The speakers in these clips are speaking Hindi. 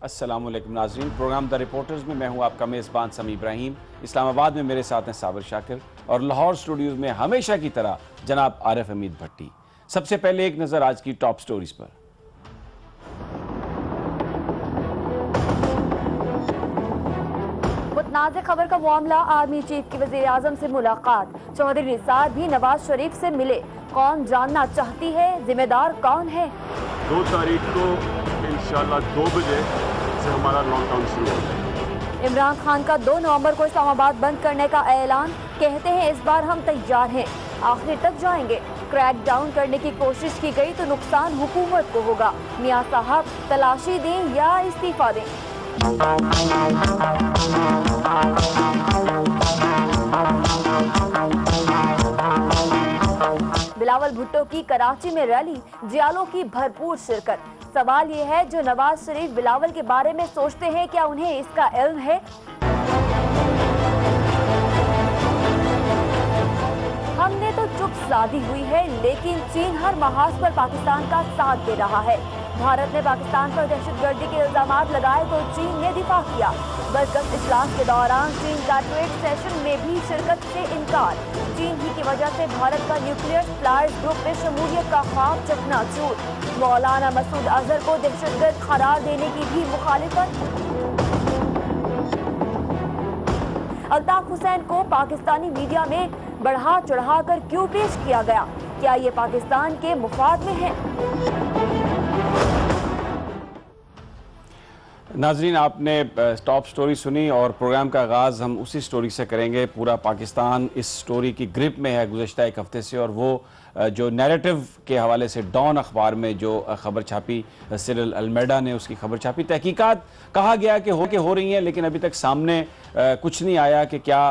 अस्सलामुअलैकुम नाज़रीन, प्रोग्राम द रिपोर्टर्स में मैं हूं आपका मेज़बान समी इब्राहिम। इस्लामाबाद में मेरे साथ हैं साबिर शाकिर और लाहौर स्टूडियोज़ में हमेशा की तरह जनाब आरिफ हमीद भट्टी। सबसे पहले एक नज़र आज की टॉप स्टोरीज पर। मुतनाज़ खबर का मामला, आर्मी चीफ की वज़ीर आज़म से मुलाकात, चौधरी निसार भी नवाज शरीफ से मिले। कौन जानना चाहती है, जिम्मेदार कौन है? 2 तारीख को इंशाल्लाह 2 बजे से हमारा लॉकडाउन शुरू होगा। इमरान खान का 2 नवंबर को इस्लामाबाद बंद करने का ऐलान, कहते हैं इस बार हम तैयार हैं, आखिर तक जाएंगे। क्रैक डाउन करने की कोशिश की गई तो नुकसान हुकूमत को होगा। मियां साहब तलाशी दें या इस्तीफा दें। बिलावल भुट्टो की कराची में रैली, जियालों की भरपूर शिरकत। सवाल ये है, जो नवाज शरीफ बिलावल के बारे में सोचते हैं, क्या उन्हें इसका इल्म है? हमने तो चुप साधी हुई है, लेकिन चीन हर महाज पर पाकिस्तान का साथ दे रहा है। भारत ने पाकिस्तान पर दहशतगर्दी के इल्जामात लगाए तो चीन ने दिफा किया। बरगश्त इजलास के दौरान चीन का ट्रेड सेशन में भी शिरकत से इनकार। चीन ही की वजह से भारत का न्यूक्लियर सप्लायर्स ग्रुप में शमूलियत का ख्वाब चकनाचूर। मौलाना मसूद अजहर को दहशतगर्द करार देने की भी मुखालिफत। अल्ताफ हुसैन को पाकिस्तानी मीडिया में बढ़ा चढ़ा कर क्यों पेश किया गया? क्या ये पाकिस्तान के मुफाद में है? नाजरीन, आपने टॉप स्टोरी सुनी और प्रोग्राम का आगाज़ हम उसी स्टोरी से करेंगे। पूरा पाकिस्तान इस स्टोरी की ग्रिप में है गुज़श्ता एक हफ़्ते से, और वो जो नैरेटिव के हवाले से डॉन अखबार में जो ख़बर छापी, सिरिल अल्मेडा ने उसकी खबर छापी। तहकीकात कहा गया कि हो रही हैं, लेकिन अभी तक सामने कुछ नहीं आया कि क्या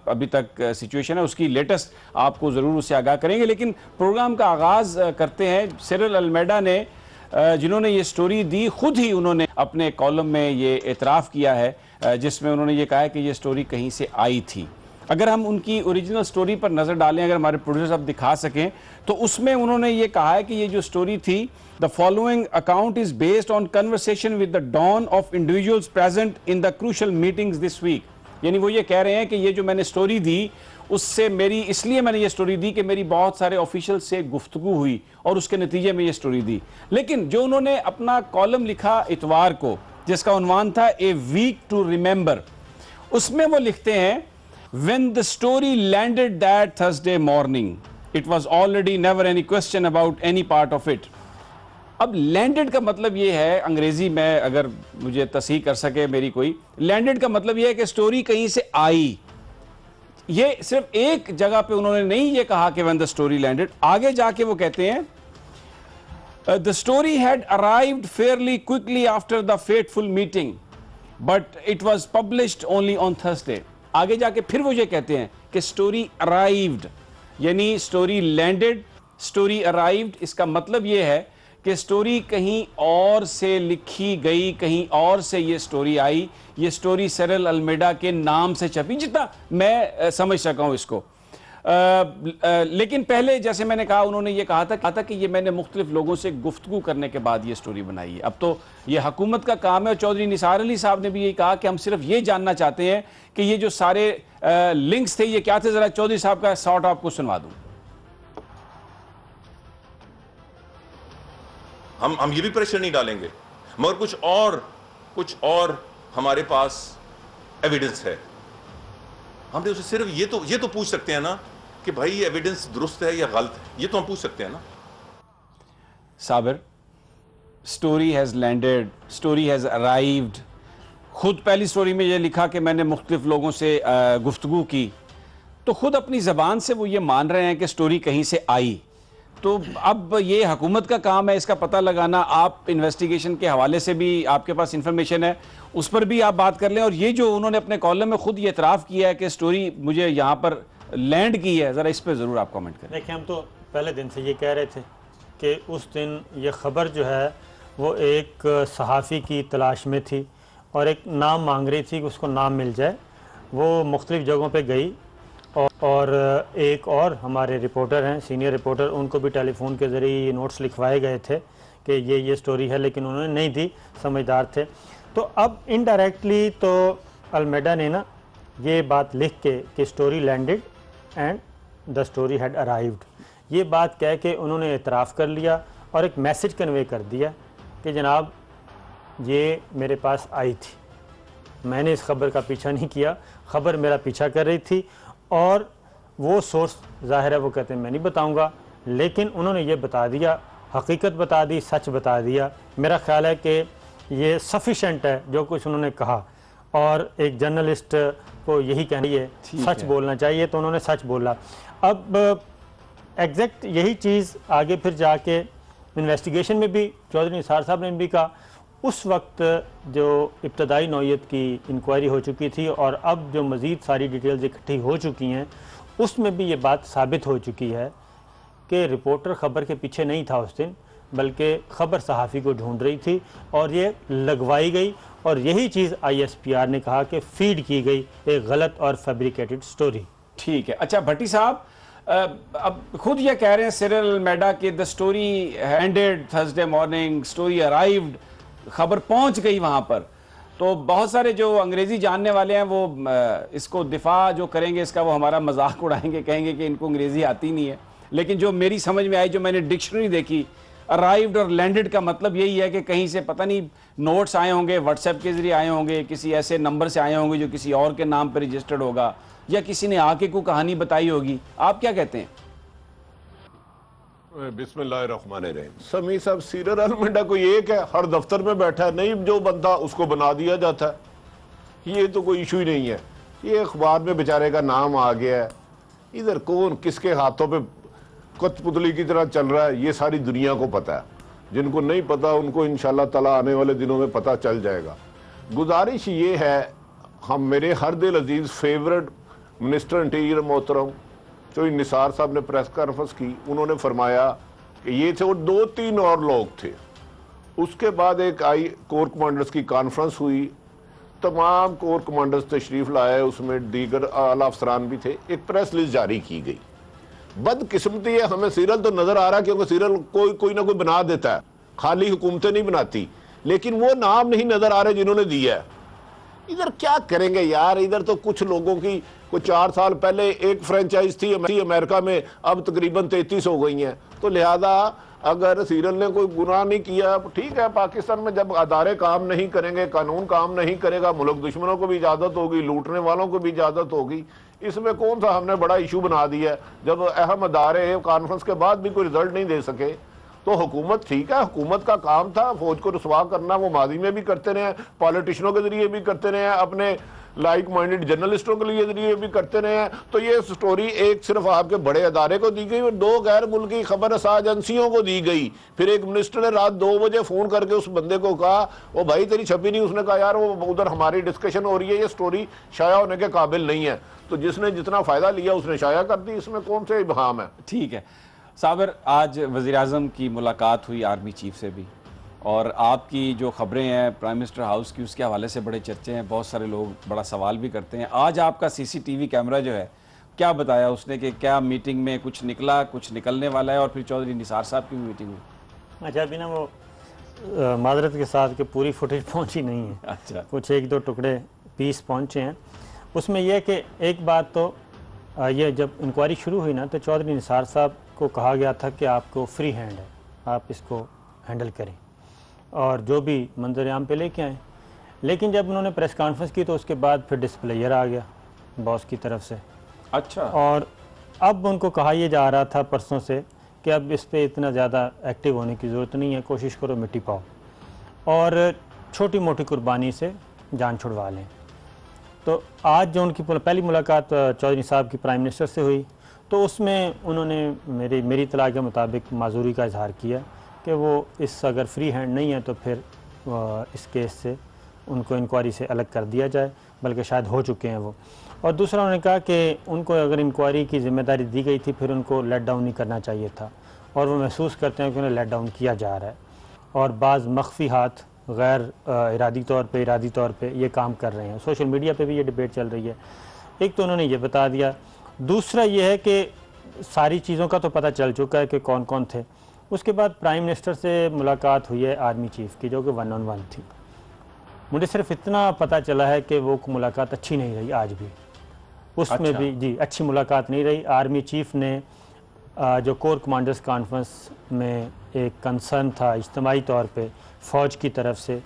अभी तक सिचुएशन है। उसकी लेटेस्ट आपको ज़रूर उससे आगाह करेंगे, लेकिन प्रोग्राम का आगाज़ करते हैं। सिरिल अल्मेडा ने जिन्होंने ये स्टोरी दी, खुद ही उन्होंने अपने कॉलम में ये एतराफ़ किया है, जिसमें उन्होंने ये कहा है कि ये स्टोरी कहीं से आई थी। अगर हम उनकी ओरिजिनल स्टोरी पर नज़र डालें, अगर हमारे प्रोड्यूसर साहब दिखा सकें, तो उसमें उन्होंने ये कहा है कि ये जो स्टोरी थी, the following account is based on conversation with the dozen of individuals present in the crucial meetings this week. यानी वो ये कह रहे हैं कि ये जो मैंने स्टोरी दी, उससे इसलिए मैंने ये स्टोरी दी कि मेरी बहुत सारे ऑफिशियल से गुफ्तगू हुई और उसके नतीजे में ये स्टोरी दी। लेकिन जो उन्होंने अपना कॉलम लिखा इतवार को, जिसका उन्वान था ए वीक टू रिमेंबर, उसमें वो लिखते हैं, when the story landed that Thursday morning it was already never any question about any part of it. अब लैंडेड का मतलब ये है, अंग्रेजी में अगर मुझे तस्हीह कर सके मेरी कोई, लैंडेड का मतलब ये है कि स्टोरी कहीं से आई। ये सिर्फ एक जगह पे उन्होंने नहीं ये कहा कि व्हेन द स्टोरी लैंडेड, आगे जाके वो कहते हैं the story had arrived Fairlie quickly after the fateful meeting but it was published only on Thursday. आगे जाके फिर वो ये कहते हैं कि स्टोरी अराइव्ड, यानी स्टोरी लैंडेड, स्टोरी अराइव्ड। इसका मतलब ये है कि स्टोरी कहीं और से लिखी गई, कहीं और से ये स्टोरी आई। ये स्टोरी सिरिल अल्मेडा के नाम से छपी, जितना मैं समझ सका हूँ इसको। लेकिन पहले जैसे मैंने कहा, उन्होंने ये कहा था कि ये मैंने मुख्तलिफ लोगों से गुफ्तगू करने के बाद ये स्टोरी बनाई है। अब तो ये हुकूमत का काम है, और चौधरी निसार अली साहब ने भी यही कहा कि हम सिर्फ ये जानना चाहते हैं कि ये जो सारे लिंक्स थे ये क्या थे। ज़रा चौधरी साहब का शॉर्ट आपको सुनवा दूँ। हम ये भी प्रेशर नहीं डालेंगे, मगर कुछ और हमारे पास एविडेंस है। हमने उसे सिर्फ ये तो पूछ सकते हैं ना कि भाई ये एविडेंस दुरुस्त है या गलत है, ये तो हम पूछ सकते हैं ना। Sabir, story has landed, story has arrived. खुद पहली स्टोरी में ये लिखा कि मैंने मुख्तलिफ लोगों से गुफ्तगू की, तो खुद अपनी ज़बान से वो ये मान रहे हैं कि स्टोरी कहीं से आई। तो अब ये हुकूमत का काम है इसका पता लगाना। आप इन्वेस्टिगेशन के हवाले से भी आपके पास इंफॉर्मेशन है, उस पर भी आप बात कर लें। और ये जो उन्होंने अपने कॉलम में खुद ये इतराफ़ किया है कि स्टोरी मुझे यहाँ पर लैंड की है, ज़रा इस पर ज़रूर आप कमेंट करें। देखिए, हम तो पहले दिन से ये कह रहे थे कि उस दिन ये ख़बर जो है वो एक सहाफ़ी की तलाश में थी और एक नाम मांग रही थी कि उसको नाम मिल जाए। वो मुख्तलिफ़ जगहों पे गई और एक और हमारे रिपोर्टर हैं, सीनियर रिपोर्टर, उनको भी टेलीफोन के ज़रिए ये नोट्स लिखवाए गए थे कि ये स्टोरी है, लेकिन उन्होंने नहीं दी, समझदार थे। तो अब इनडायरेक्टली तो अल्मेडा ने ना ये बात लिख के कि story landed and the story had arrived, ये बात कह के उन्होंने एतराफ़ कर लिया और एक मैसेज कन्वे कर दिया कि जनाब ये मेरे पास आई थी, मैंने इस खबर का पीछा नहीं किया, खबर मेरा पीछा कर रही थी। और वो सोर्स ज़ाहिर है वो कहते हैं मैं नहीं बताऊंगा, लेकिन उन्होंने ये बता दिया, हकीकत बता दी, सच बता दिया। मेरा ख्याल है कि ये सफिशेंट है जो कुछ उन्होंने कहा, और एक जर्नलिस्ट को यही कहना है, सच बोलना चाहिए, तो उन्होंने सच बोला। अब एग्जैक्ट यही चीज़ आगे फिर जाके इन्वेस्टिगेशन में भी चौधरी निसार साहब ने भी कहा। उस वक्त जो इब्तदाई नौयत की इंक्वायरी हो चुकी थी और अब जो मज़ीद सारी डिटेल्स इकट्ठी हो चुकी हैं, उसमें भी ये बात साबित हो चुकी है कि रिपोर्टर ख़बर के पीछे नहीं था उस दिन, बल्कि ख़बर सहाफ़ी को ढूंढ रही थी और ये लगवाई गई। और यही चीज़ ISPR ने कहा कि फीड की गई एक गलत और फैब्रिकेटेड स्टोरी। ठीक है। अच्छा भट्टी साहब, अब खुद ये कह रहे हैं सिरिल अल्मेडा कि the story ended Thursday morning, story arrived, खबर पहुंच गई वहां पर। तो बहुत सारे जो अंग्रेजी जानने वाले हैं वो इसको दिफा जो करेंगे इसका, वो हमारा मजाक उड़ाएंगे, कहेंगे कि इनको अंग्रेजी आती नहीं है। लेकिन जो मेरी समझ में आई, जो मैंने डिक्शनरी देखी, अराइव्ड और लैंडेड का मतलब यही है कि कहीं से पता नहीं नोट्स आए होंगे, व्हाट्सएप के जरिए आए होंगे, किसी ऐसे नंबर से आए होंगे जो किसी और के नाम पर रजिस्टर्ड होगा, या किसी ने आके कोई कहानी बताई होगी। आप क्या कहते हैं? बिस्मिल्लाहिर्रहमानिर्रहीम। समी साहब, सीरियल अल्मेडा कोई एक है, हर दफ्तर में बैठा है, नहीं जो बनता उसको बना दिया जाता है। ये तो कोई इशू ही नहीं है। ये अखबार में बेचारे का नाम आ गया है, इधर कौन किसके हाथों पे कठपुतली की तरह चल रहा है ये सारी दुनिया को पता है। जिनको नहीं पता उनको इंशाल्लाह ताला आने वाले दिनों में पता चल जाएगा। गुजारिश ये है, हम मेरे हर दिल अजीज फेवरेट मिनिस्टर इंटीरियर मोहतरम जो निसार साहब ने प्रेस कॉन्फ्रेंस की, उन्होंने फरमाया कि ये थे और 2-3 और लोग थे। उसके बाद एक आई कोर कमांडर्स की कॉन्फ्रेंस हुई, तमाम कोर कमांडर्स तशरीफ लाए, उसमें दीगर आला अफसरान भी थे। एक प्रेस लिस्ट जारी की गई। बदकिस्मती है, हमें सीरियल तो नजर आ रहा है क्योंकि सीरियल कोई ना कोई बना देता है, खाली हुकूमतें नहीं बनाती, लेकिन वो नाम नहीं नजर आ रहे जिन्होंने दिया है। इधर क्या करेंगे यार, इधर तो कुछ लोगों की कोई 4 साल पहले एक फ्रेंचाइज थी अमेरिका में, अब तकरीबन 33 हो गई हैं। तो लिहाजा अगर सीरियल ने कोई गुनाह नहीं किया, ठीक है, पाकिस्तान में जब अदारे काम नहीं करेंगे, कानून काम नहीं करेगा, मुल्क दुश्मनों को भी इजाज़त होगी, लूटने वालों को भी इजाज़त होगी। इसमें कौन सा हमने बड़ा इशू बना दिया है? जब अहम अदारे कॉन्फ्रेंस के बाद भी कोई रिजल्ट नहीं दे सके तो हुकूमत, ठीक है, हुकूमत का काम था फौज को रुसवा करना, वो माजी में भी करते रहे, पॉलिटिशियनों के जरिए भी करते रहे, अपने लाइक माइंडेड जर्नलिस्टों के लिए जरिए भी करते रहे हैं। तो ये स्टोरी एक सिर्फ आपके बड़े अदारे को दी गई और 2 गैर मुल्की खबर रसा एजेंसियों को दी गई। फिर एक मिनिस्टर ने रात 2 बजे फ़ोन करके उस बंदे को कहा, वो भाई तेरी छपी नहीं। उसने कहा यार वो उधर हमारी डिस्कशन हो रही है, ये स्टोरी शाया होने के काबिल नहीं है। तो जिसने जितना फ़ायदा लिया उसने शाया कर दी, इसमें कौन से इबहाम है? ठीक है साबिर, आज वज़ीर-ए-आज़म की मुलाकात हुई आर्मी चीफ से भी, और आपकी जो ख़बरें हैं प्राइम मिनिस्टर हाउस की, उसके हवाले से बड़े चर्चे हैं, बहुत सारे लोग बड़ा सवाल भी करते हैं। आज आपका CCTV कैमरा जो है, क्या बताया उसने कि क्या मीटिंग में कुछ निकला, कुछ निकलने वाला है, और फिर चौधरी निसार साहब की भी मीटिंग हुई? अच्छा, अभी ना वो माजरत के साथ कि पूरी फुटेज पहुंची नहीं है। अच्छा, कुछ 1-2 टुकड़े पीस पहुंचे हैं। उसमें यह कि एक बात तो ये जब इंक्वायरी शुरू हुई ना, तो चौधरी निसार साहब को कहा गया था कि आपको फ्री हैंड है, आप इसको हैंडल करें और जो भी मंजर आम पे लेके आएँ। लेकिन जब उन्होंने प्रेस कॉन्फ्रेंस की तो उसके बाद फिर डिस्प्लेयर आ गया बॉस की तरफ से। अच्छा, और अब उनको कहा यह जा रहा था परसों से कि अब इस पे इतना ज़्यादा एक्टिव होने की ज़रूरत नहीं है, कोशिश करो मिट्टी पाओ और छोटी मोटी कुर्बानी से जान छुड़वा लें। तो आज जो उनकी पहली मुलाकात चौधरी साहब की प्राइम मिनिस्टर से हुई, तो उसमें उन्होंने मेरी इत्तला के मुताबिक माजूरी का इजहार किया कि वो इस अगर फ्री हैंड नहीं है तो फिर इस केस से उनको इंक्वायरी से अलग कर दिया जाए, बल्कि शायद हो चुके हैं वो। और दूसरा उन्होंने कहा कि उनको अगर इंक्वायरी की ज़िम्मेदारी दी गई थी फिर उनको लेट डाउन नहीं करना चाहिए था, और वो महसूस करते हैं कि उन्हें लेट डाउन किया जा रहा है और बाज़ मख्फी हाथ गैर इरादी तौर पे ये काम कर रहे हैं। सोशल मीडिया पे भी ये डिबेट चल रही है। एक तो उन्होंने ये बता दिया, दूसरा ये है कि सारी चीज़ों का तो पता चल चुका है कि कौन कौन थे। उसके बाद प्राइम मिनिस्टर से मुलाकात हुई है आर्मी चीफ़ की, जो कि 1-on-1 थी। मुझे सिर्फ इतना पता चला है कि वो मुलाकात अच्छी नहीं रही आज भी, उसमें अच्छा। भी जी अच्छी मुलाकात नहीं रही। आर्मी चीफ ने जो कोर कमांडर्स कॉन्फ्रेंस में एक कंसर्न था इज्तिमाई तौर पे फ़ौज की तरफ से,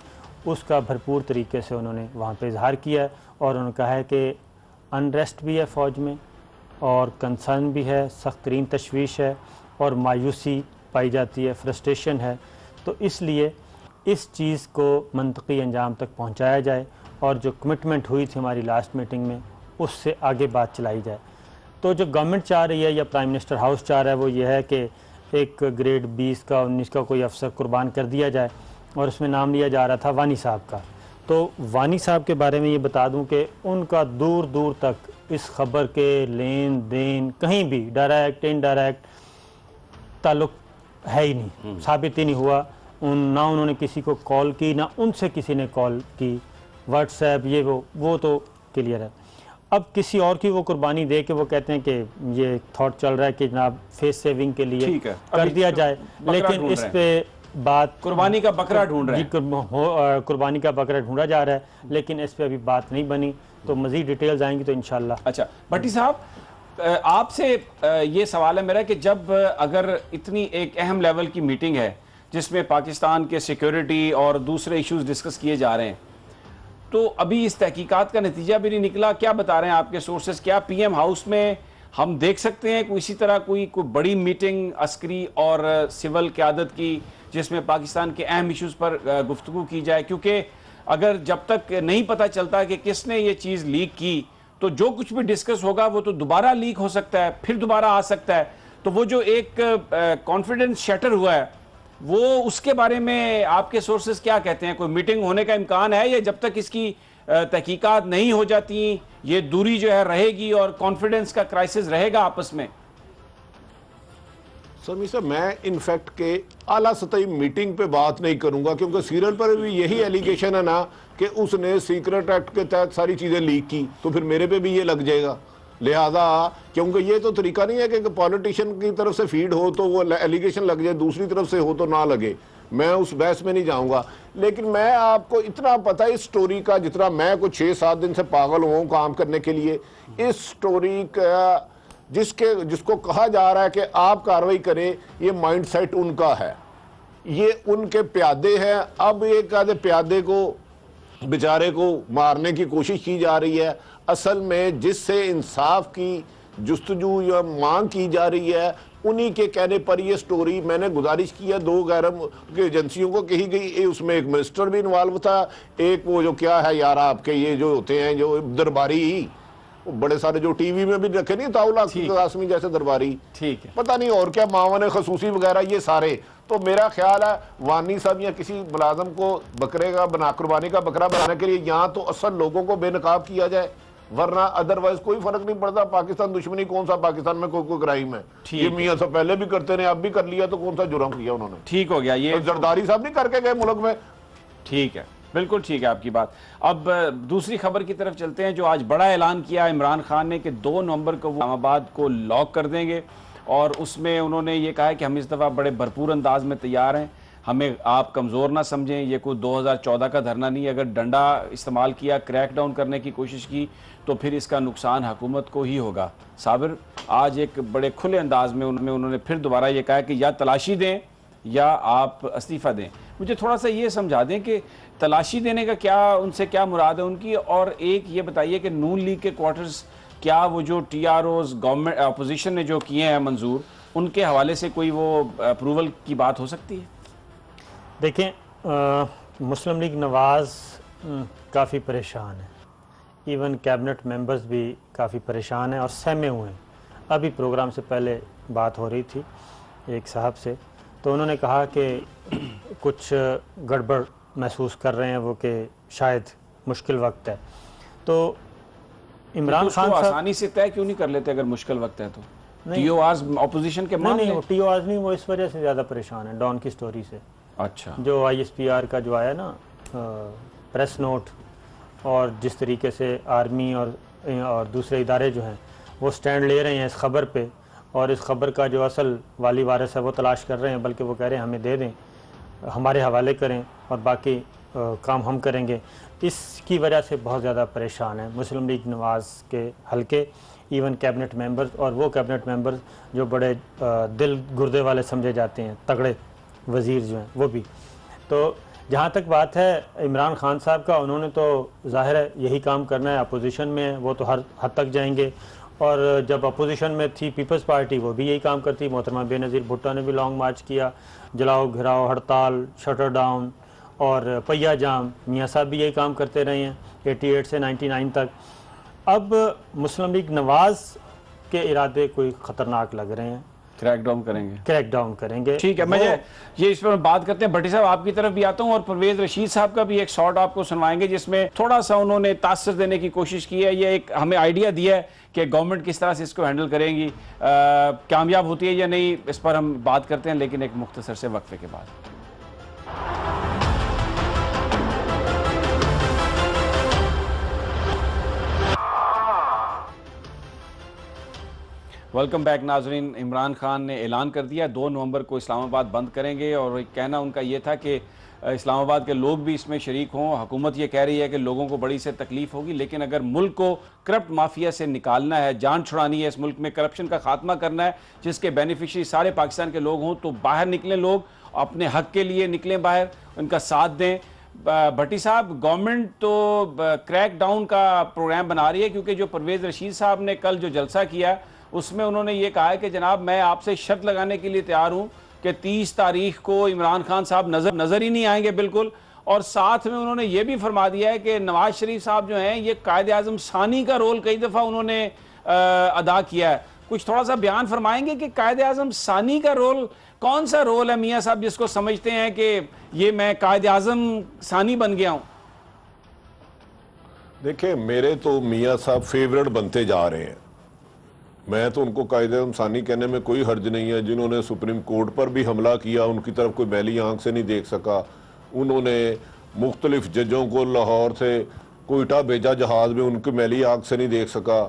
उसका भरपूर तरीके से उन्होंने वहाँ पे इजहार किया है और उन्होंने कहा है कि अनरेस्ट भी है फ़ौज में और कंसर्न भी है, सख्त तरीन तशवीश है और मायूसी पाई जाती है, फ्रस्ट्रेशन है। तो इसलिए इस चीज़ को मंतकी अंजाम तक पहुँचाया जाए और जो कमिटमेंट हुई थी हमारी लास्ट मीटिंग में उससे आगे बात चलाई जाए। तो जो गवर्नमेंट चाह रही है या प्राइम मिनिस्टर हाउस चाह रहा है वो ये है कि एक ग्रेड 20 का 19 का कोई अफसर कुर्बान कर दिया जाए और उसमें नाम लिया जा रहा था वानी साहब का। तो वानी साहब के बारे में ये बता दूं कि उनका दूर दूर तक इस खबर के लेन देन कहीं भी डायरेक्ट इनडायरेक्ट ताल्लुक़ है ही नहीं, साबित ही नहीं हुआ। ना उन्होंने किसी को कॉल की, ना उनसे किसी ने कॉल की, व्हाट्सएप ये वो तो क्लियर है। अब किसी और की वो कुर्बानी दे के वो कहते हैं कि ये थॉट चल रहा है कि जनाब फेस सेविंग के लिए ठीक है, कर अभी दिया जाए, बकरा लेकिन ढूंढ इस रहे पे बात कुर्बानी का बकरा ढूंढ रहे हैं। कुर्बानी का बकरा ढूंढा जा रहा है, लेकिन इस पे अभी बात नहीं बनी। तो मज़ीद डिटेल्स आएंगी तो इंशाल्लाह। अच्छा भट्टी साहब, आपसे ये सवाल है मेरा कि जब अगर इतनी एक अहम लेवल की मीटिंग है जिसमें पाकिस्तान के सिक्योरिटी और दूसरे इश्यूज डिस्कस किए जा रहे हैं, तो अभी इस तहकीकात का नतीजा भी नहीं निकला, क्या बता रहे हैं आपके सोर्सेज? क्या पीएम हाउस में हम देख सकते हैं कोई इसी तरह कोई बड़ी मीटिंग अस्करी और सिविल क़यादत की जिसमें पाकिस्तान के अहम इश्यूज पर गुफ्तगू की जाए? क्योंकि अगर जब तक नहीं पता चलता कि किसने ये चीज़ लीक की तो जो कुछ भी डिस्कस होगा वो तो दोबारा लीक हो सकता है, फिर दोबारा आ सकता है। तो वो जो एक कॉन्फिडेंस शटर हुआ है वो उसके बारे में आपके सोर्सेज क्या कहते हैं? कोई मीटिंग होने का इम्कान है या जब तक इसकी तहकीकात नहीं हो जाती ये दूरी जो है रहेगी और कॉन्फिडेंस का क्राइसिस रहेगा आपस में? समी साहब, मैं इनफैक्ट के आला सतही मीटिंग पे बात नहीं करूंगा क्योंकि सीरियल पर भी यही एलिगेशन है ना कि उसने सीक्रेट एक्ट के तहत सारी चीज़ें लीक की, तो फिर मेरे पे भी ये लग जाएगा। लिहाजा क्योंकि ये तो तरीका नहीं है कि पॉलिटिशियन की तरफ से फीड हो तो वो एलिगेशन लग जाए, दूसरी तरफ से हो तो ना लगे। मैं उस बहस में नहीं जाऊंगा, लेकिन मैं आपको इतना पता है इस स्टोरी का, जितना मैं कुछ 6-7 दिन से पागल हुआ हूँ काम करने के लिए, इस स्टोरी का जिसको कहा जा रहा है कि आप कार्रवाई करें, ये माइंडसेट उनका है, ये उनके प्यादे हैं। अब एक आधे प्यादे को बेचारे को मारने की कोशिश की जा रही है। असल में जिससे इंसाफ की जुस्तजू या मांग की जा रही है उन्हीं के कहने पर ये स्टोरी मैंने गुजारिश की है 2 गैर एजेंसियों को कही गई। उसमें एक मिनिस्टर भी इन्वॉल्व था, एक वो जो क्या है यार आपके ये जो होते हैं जो दरबारी, बड़े सारे जो टीवी में भी रखे नहीं ताउला कासमी जैसे दरबारी, ठीक है, पता नहीं और क्या मावन खसूसी वगैरह, ये सारे। तो मेरा ख्याल है वानी साहब या किसी मुलाजम को बकरे का कुर्बानी का बकरा बनाने के लिए यहाँ तो असल लोगों को बेनकाब किया जाए, वरना अदरवाइज कोई फर्क नहीं पड़ता। पाकिस्तान दुश्मनी कौन सा, पाकिस्तान में कोई क्राइम है, ये मियाँ साहब पहले भी करते रहे, अब भी कर लिया, तो कौन सा जुर्म किया उन्होंने? ठीक हो गया ये तो जरदारी साहब नहीं करके गए मुल्क में। ठीक है, बिल्कुल ठीक है आपकी बात। अब दूसरी खबर की तरफ चलते हैं जो आज बड़ा ऐलान किया इमरान खान ने कि 2 नवंबर को वो इस्लामाबाद को लॉक कर देंगे और उसमें उन्होंने ये कहा है कि हम इस दफ़ा बड़े भरपूर अंदाज में तैयार हैं, हमें आप कमज़ोर ना समझें, ये कोई 2014 का धरना नहीं। अगर डंडा इस्तेमाल किया, क्रैक डाउन करने की कोशिश की तो फिर इसका नुकसान हुकूमत को ही होगा। साबिर, आज एक बड़े खुले अंदाज में उन्होंने फिर दोबारा ये कहा कि या तलाशी दें या आप इस्तीफ़ा दें। मुझे थोड़ा सा ये समझा दें कि तलाशी देने का क्या, उनसे क्या मुराद है उनकी, और एक ये बताइए कि नून लीग के क्वार्टर्स क्या वो जो TROs गवर्नमेंट अपोजिशन ने जो किए हैं मंजूर, उनके हवाले से कोई वो अप्रूवल की बात हो सकती है? देखें, मुस्लिम लीग नवाज़ काफ़ी परेशान है, इवन कैबिनेट मेंबर्स भी काफ़ी परेशान हैं और सहमे हुए हैं। अभी प्रोग्राम से पहले बात हो रही थी एक साहब से, तो उन्होंने कहा कि कुछ गड़बड़ महसूस कर रहे हैं वो कि शायद मुश्किल वक्त है। तो इमरान खान साहब आसानी से तय क्यों नहीं कर लेते अगर मुश्किल वक्त है तो? TORs ऑपोजिशन के मान नहीं, TORs नहीं, वो इस वजह से ज़्यादा परेशान है डॉन की स्टोरी से। अच्छा, जो ISPR का जो आया ना प्रेस नोट, और जिस तरीके से आर्मी और दूसरे इदारे जो हैं वो स्टैंड ले रहे हैं इस खबर पे, और इस खबर का जो असल वाली वारिस है वो तलाश कर रहे हैं, बल्कि वो कह रहे हैं हमें दे दें, हमारे हवाले करें, और बाकी काम हम करेंगे, इसकी वजह से बहुत ज़्यादा परेशान है मुस्लिम लीग नवाज़ के हलके, इवन कैबिनेट मेंबर्स और वो कैबिनेट मेंबर्स जो बड़े दिल गुर्दे वाले समझे जाते हैं, तगड़े वज़ीर जो हैं वो भी। तो जहाँ तक बात है इमरान खान साहब का, उन्होंने तो ज़ाहिर है यही काम करना है, अपोजिशन में वो तो हर हद तक जाएंगे। और जब अपोजिशन में थी पीपल्स पार्टी, वो भी यही काम करती। मोहतरमा बेनज़ीर भुट्टो ने भी लॉन्ग मार्च किया, जलाओ घिराओ हड़ताल, शटर डाउन और पहिया जाम, मियाँ साहब भी यही काम करते रहे हैं 88 से 99 तक। अब मुस्लिम लीग नवाज़ के इरादे कोई ख़तरनाक लग रहे हैं, क्रैकडाउन करेंगे। ठीक है, मैं ये इस पर बात करते हैं। भट्टी साहब आपकी तरफ भी आता हूं और परवेज रशीद साहब का भी एक शॉट आपको सुनवाएंगे जिसमें थोड़ा सा उन्होंने तासर देने की कोशिश की है। ये एक हमें आइडिया दिया है कि गवर्नमेंट किस तरह से इसको हैंडल करेंगी, कामयाब होती है या नहीं, इस पर हम बात करते हैं, लेकिन एक मुख्तसर से वक्फे के बाद। वेलकम बैक नाजरीन। इमरान खान ने ऐलान कर दिया 2 नवंबर को इस्लामाबाद बंद करेंगे और कहना उनका ये था कि इस्लामाबाद के लोग भी इसमें शरीक हों। हुकूमत ये कह रही है कि लोगों को बड़ी से तकलीफ होगी, लेकिन अगर मुल्क को करप्ट माफिया से निकालना है, जान छुड़ानी है, इस मुल्क में करप्शन का खात्मा करना है, जिसके बेनिफिशरी सारे पाकिस्तान के लोग हों, तो बाहर निकलें, लोग अपने हक के लिए निकलें बाहर, उनका साथ दें। भट्टी साहब, गवर्नमेंट तो क्रैक डाउन का प्रोग्राम बना रही है, क्योंकि जो परवेज रशीद साहब ने कल जो जलसा किया उसमें उन्होंने ये कहा है कि जनाब मैं आपसे शर्त लगाने के लिए तैयार हूं कि 30 तारीख को इमरान खान साहब नजर ही नहीं आएंगे बिल्कुल। और साथ में उन्होंने ये भी फरमा दिया है कि नवाज शरीफ साहब जो हैं ये कायद आज़म सानी का रोल कई दफ़ा उन्होंने अदा किया है। कुछ थोड़ा सा बयान फरमाएंगे कि कायद आज़म सानी का रोल कौन सा रोल है मियाँ साहब, जिसको समझते हैं कि ये मैं कायद आज़म सानी बन गया हूँ? देखिए, मेरे तो मियाँ साहब फेवरेट बनते जा रहे हैं। मैं तो उनको कायदे सानी कहने में कोई हर्ज नहीं है। जिन्होंने सुप्रीम कोर्ट पर भी हमला किया, उनकी तरफ कोई मैली आंख से नहीं देख सका। उन्होंने मुख्तलिफ जजों को लाहौर से कोयटा भेजा जहाज़ में, उनकी मैली आंख से नहीं देख सका।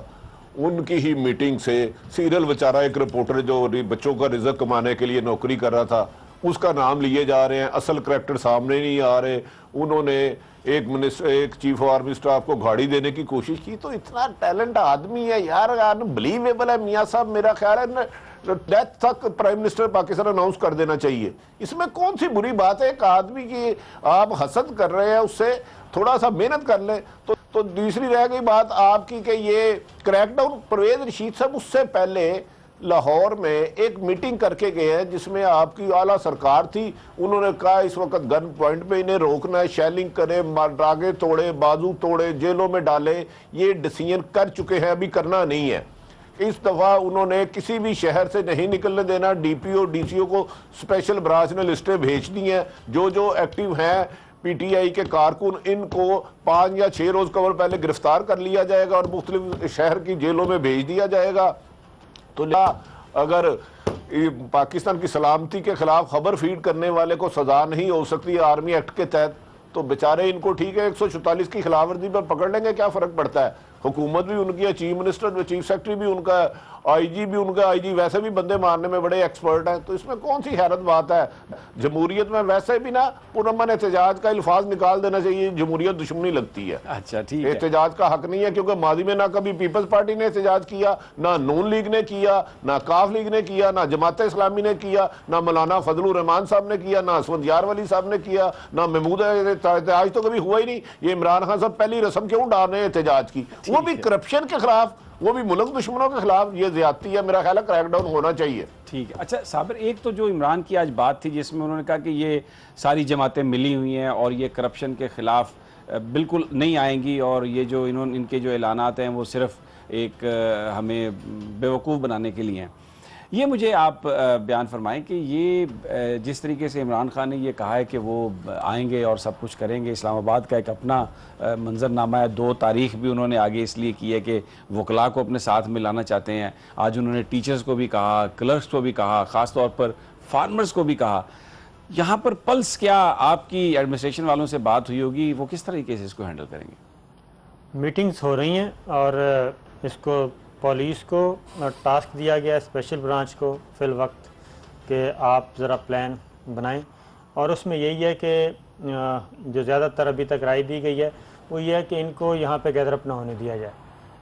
उनकी ही मीटिंग से सीरियल बेचारा एक रिपोर्टर जो बच्चों का रिजक कमाने के लिए नौकरी कर रहा था, उसका नाम लिए जा रहे हैं, असल करैक्टर सामने नहीं आ रहे। उन्होंने एक चीफ ऑफ आर्मी स्टाफ को गाड़ी देने की कोशिश की। तो इतना टैलेंट आदमी है यार, अनबिलीवेबल है मियाँ साहब। मेरा ख्याल है डेथ तक प्राइम मिनिस्टर पाकिस्तान अनाउंस कर देना चाहिए। इसमें कौन सी बुरी बात है? एक आदमी की आप हसद कर रहे हैं, उससे थोड़ा सा मेहनत कर लें। तो दूसरी रह गई बात आपकी कि ये क्रैकडाउन, परवेज रशीद साहब उससे पहले लाहौर में एक मीटिंग करके गए हैं जिसमें आपकी आला सरकार थी। उन्होंने कहा इस वक्त गन पॉइंट पे इन्हें रोकना है, शेलिंग करे, डागे तोड़े, बाजू तोड़े, जेलों में डाले। ये डिसीजन कर चुके हैं, अभी करना नहीं है। इस दफ़ा उन्होंने किसी भी शहर से नहीं निकलने देना। डीपीओ डीसीओ को स्पेशल ब्रांच ने लिस्टें भेज दी हैं। जो एक्टिव हैं पीटीआई के कारकुन, इनको 5 या 6 रोज़ कवर पहले गिरफ्तार कर लिया जाएगा और मुख्तलिफ शहर की जेलों में भेज दिया जाएगा। तो अगर पाकिस्तान की सलामती के खिलाफ खबर फीड करने वाले को सजा नहीं हो सकती आर्मी एक्ट के तहत, तो बेचारे इनको ठीक है 144 की खिलाफ वर्जी पर पकड़ लेंगे, क्या फर्क पड़ता है? हुकूमत भी उनकी है, चीफ मिनिस्टर, चीफ सेक्रेटरी भी उनका, आईजी भी उनका। आईजी वैसे भी बंदे मारने में बड़े एक्सपर्ट हैं, तो इसमें कौन सी हैरत बात है? जमहूरियत में वैसे भी ना पुरअमन एहतजाज का अल्फाज निकाल देना चाहिए। जमहूरियत दुश्मनी लगती है। अच्छा, ठीक है। एहतजाज का हक नहीं है, क्योंकि माजी में ना कभी पीपल्स पार्टी ने एहतजाज किया, ना नून लीग ने किया, ना काफ लीग ने किया, ना जमात इस्लामी ने किया, ना मौलाना फजलुर रहमान साहब ने किया, ना असवद यार वली साहब ने किया, ना महमूद एहतजाज तो कभी हुआ ही नहीं। ये इमरान खान साहब पहली रस्म क्यों डाल रहे हैं एहतजाज की? वो भी करप्शन के खिलाफ, वो भी मुल्क दुश्मनों के खिलाफ। ये ज्यादती है, मेरा ख्याल है क्रैकडाउन होना चाहिए। ठीक है। अच्छा साबिर, एक तो जो इमरान की आज बात थी जिसमें उन्होंने कहा कि ये सारी जमातें मिली हुई हैं और ये करप्शन के खिलाफ बिल्कुल नहीं आएंगी, और ये जो इनके जो ऐलानात हैं वो सिर्फ एक हमें बेवकूफ़ बनाने के लिए हैं। ये मुझे आप बयान फरमाएं कि ये जिस तरीके से इमरान खान ने ये कहा है कि वो आएंगे और सब कुछ करेंगे, इस्लामाबाद का एक अपना मंजरनामा है। 2 तारीख भी उन्होंने आगे इसलिए की है कि वकला को अपने साथ में लाना चाहते हैं। आज उन्होंने टीचर्स को भी कहा, क्लर्क्स को भी कहा, ख़ास तौर पर फार्मर्स को भी कहा। यहाँ पर पल्स क्या, आपकी एडमिनिस्ट्रेशन वालों से बात हुई होगी, वो किस तरीके से इसको हैंडल करेंगे? मीटिंग्स हो रही हैं और इसको पुलिस को टास्क दिया गया है, स्पेशल ब्रांच को फिल वक्त, कि आप ज़रा प्लान बनाएं। और उसमें यही है कि जो ज़्यादातर अभी तक राय दी गई है वो ये है कि इनको यहाँ पे गैदरअप ना होने दिया जाए,